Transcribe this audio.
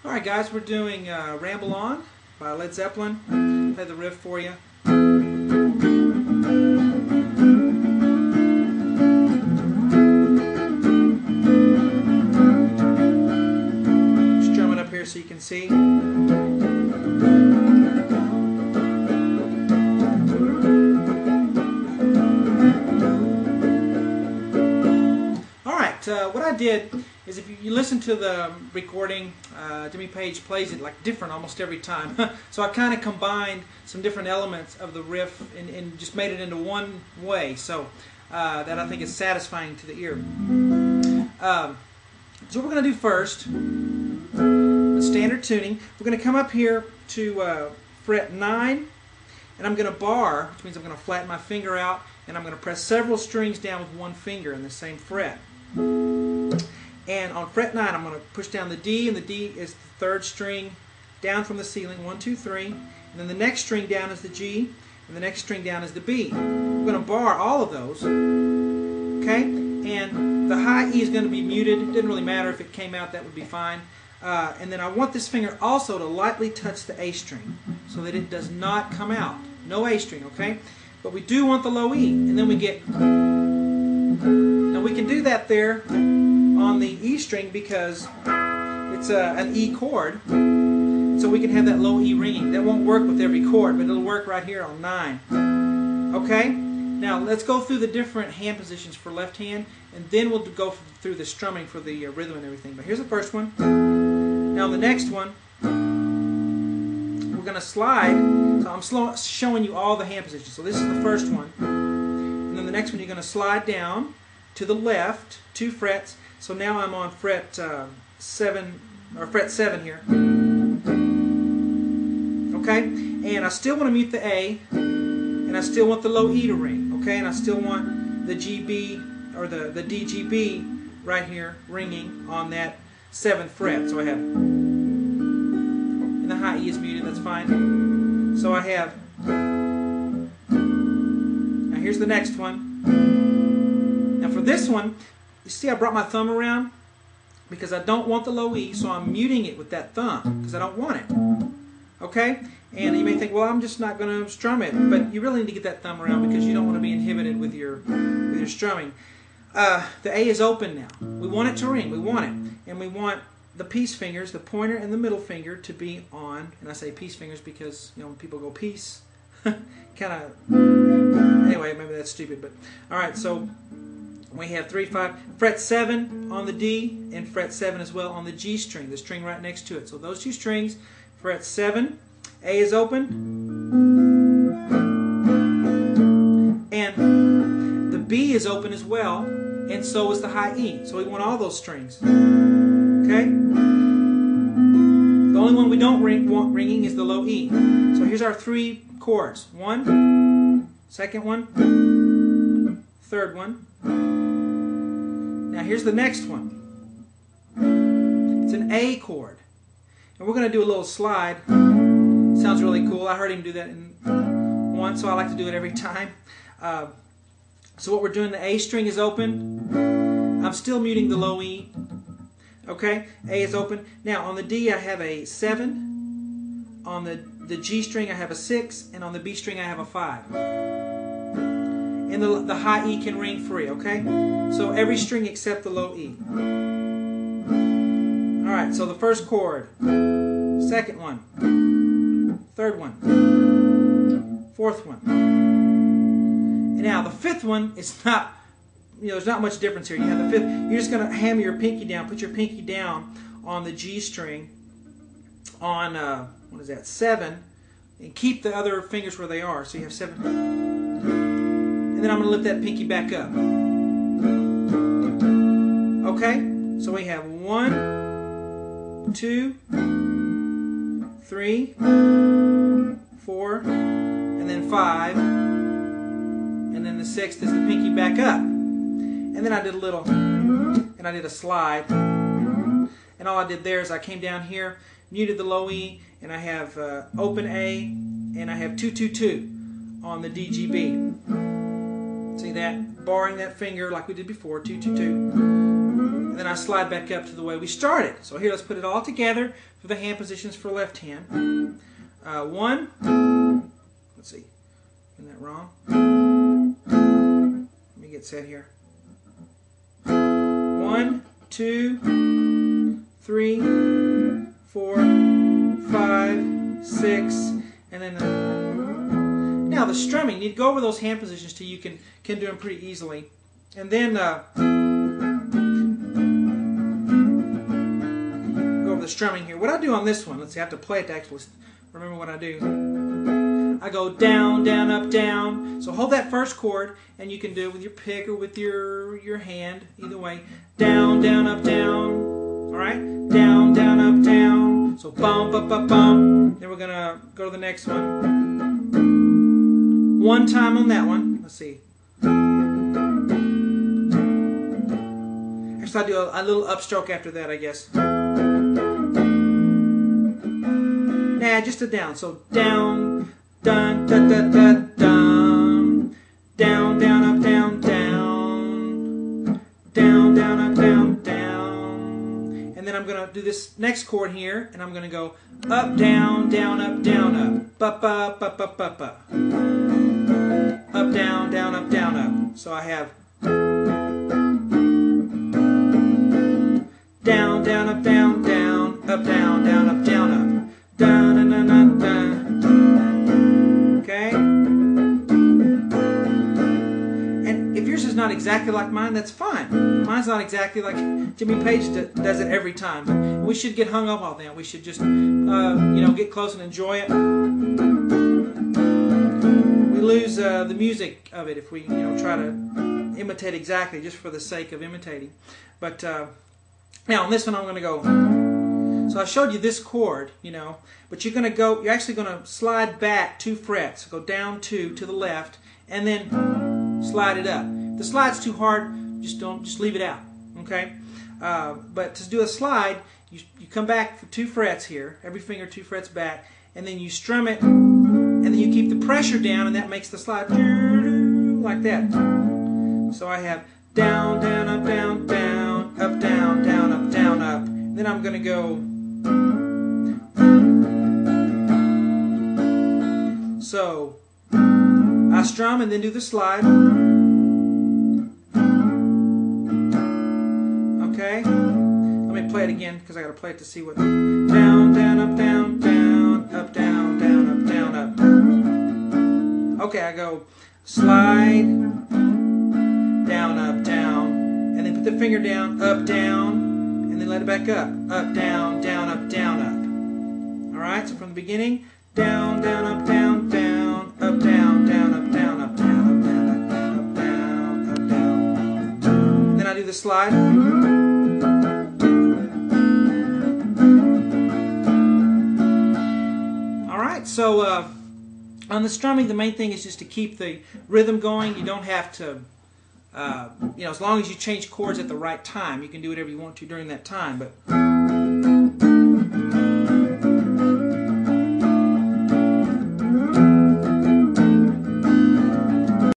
Alright guys, we're doing Ramble On by Led Zeppelin. Play the riff for you. Strum it up here so you can see. What I did is, if you listen to the recording, Jimmy Page plays it like different almost every time. So I kind of combined some different elements of the riff and just made it into one way, so that I think is satisfying to the ear. So what we're going to do first, the standard tuning, we're going to come up here to fret 9, and I'm going to bar, which means I'm going to flatten my finger out, and I'm going to press several strings down with one finger in the same fret. And on fret 9, I'm going to push down the D, and the D is the third string down from the ceiling, 1, 2, 3. And then the next string down is the G, and the next string down is the B. I'm going to bar all of those, okay? And the high E is going to be muted. It didn't really matter if it came out, that would be fine. And then I want this finger also to lightly touch the A string so that it does not come out. No A string, okay? But we do want the low E, and then we get... Now we can do that there on the E string because it's an E chord, so we can have that low E ringing. That won't work with every chord, but it'll work right here on 9. Okay? Now let's go through the different hand positions for left hand, and then we'll go through the strumming for the rhythm and everything. But here's the first one. Now the next one, we're going to slide. So I'm showing you all the hand positions. So this is the first one. And then the next one you're going to slide down to the left 2 frets. So now I'm on fret 7 here. Okay? And I still want to mute the A, and I still want the low E to ring. Okay? And I still want the GB or the DGB right here ringing on that 7th fret. So I have, and the high E is muted, that's fine. So I have, now here's the next one. Now for this one, you see I brought my thumb around because I don't want the low E, so I'm muting it with that thumb because I don't want it. Okay? And you may think, well, I'm just not going to strum it, but you really need to get that thumb around because you don't want to be inhibited with your strumming. The A is open now. We want it to ring. We want it. And we want the peace fingers, the pointer and the middle finger, to be on, and I say peace fingers because, you know, when people go peace, kind of, anyway, maybe that's stupid, but, alright, so we have 3, 5, fret 7 on the D, and fret 7 as well on the G string, the string right next to it. So those 2 strings, fret 7, A is open, and the B is open as well, and so is the high E. So we want all those strings. Okay? The only one we don't want ringing is the low E. So here's our 3 chords. 1, second one, third one. Now here's the next one. It's an A chord. And we're going to do a little slide. Sounds really cool. I heard him do that in one, so I like to do it every time. So what we're doing, the A string is open. I'm still muting the low E. Okay? A is open. Now on the D I have a 7. On the G string I have a 6. And on the B string I have a 5. And the high E can ring free, okay? So every string except the low E. Alright, so the first chord, second one, third one, fourth one. And now the fifth one is not, you know, there's not much difference here. You have the fifth, you're just going to hammer your pinky down, put your pinky down on the G string on, what is that, 7, and keep the other fingers where they are. So you have 7. And then I'm going to lift that pinky back up. Okay? So we have 1, 2, 3, 4, and then 5. And then the 6th is the pinky back up. And then I did a little, and I did a slide. And all I did there is I came down here, muted the low E, and I have open A, and I have 2, 2, 2 on the DGB. See that? Barring that finger like we did before, 2, 2, 2. And then I slide back up to the way we started. So here, let's put it all together for the hand positions for left hand. 1, let's see, getting that wrong. Let me get set here. 1, 2, 3, 4, 5, 6, and then now the strumming. You need to go over those hand positions till you can do them pretty easily. And then go over the strumming here. What I do on this one, let's see, I have to play it to actually remember what I do. I go down, down, up, down. So hold that first chord, and you can do it with your pick or with your hand, either way. Down, down, up, down. All right? Down, down, up, down. So bump, up, up, bump. Then we're going to go to the next one. One time on that one. Let's see. Actually, I do a little upstroke after that, I guess. Nah, just a down. So down, dun, dun, dun, dun, dun. Down, down, up, down, down. Down, down, up, down, down. And then I'm going to do this next chord here, and I'm going to go up, down, down, up, down, up. Up, up, up, up, up, up. Up, down, down, up, down, up. So I have down, down, up, down, down, up, down, down, up, down, up. Dun, dun, dun, dun, dun. Okay? And if yours is not exactly like mine, that's fine. Mine's not exactly like Jimmy Page does it every time. But we should get hung up on that. We should just, get close and enjoy it. We lose the music of it if we, try to imitate exactly just for the sake of imitating. But now on this one, I'm going to go. So I showed you this chord, but you're actually going to slide back 2 frets. Go down 2 to the left, and then slide it up. If the slide's too hard, just leave it out. Okay? But to do a slide, you come back for 2 frets here, every finger 2 frets back, and then you strum it, and then you keep the pressure down, and that makes the slide like that. So I have down, down, up, down, down, up, down, down, up, down, up. Then I'm going to go. So I strum and then do the slide. Okay? Let me play it again because I got to play it to see what. Down, down, up, down, down, up, down, down, up, down, up. Okay, I go slide, down, up, down, and then put the finger down, up, down, and then let it back up, down, down, up, down, up. All right, so from the beginning, down, down, up, down, down, up, down, down, up, down, up, down, up, down, up, down, up, down, up, down. And then I do the slide. All right, so on the strumming, the main thing is just to keep the rhythm going. You don't have to, as long as you change chords at the right time, you can do whatever you want to during that time. But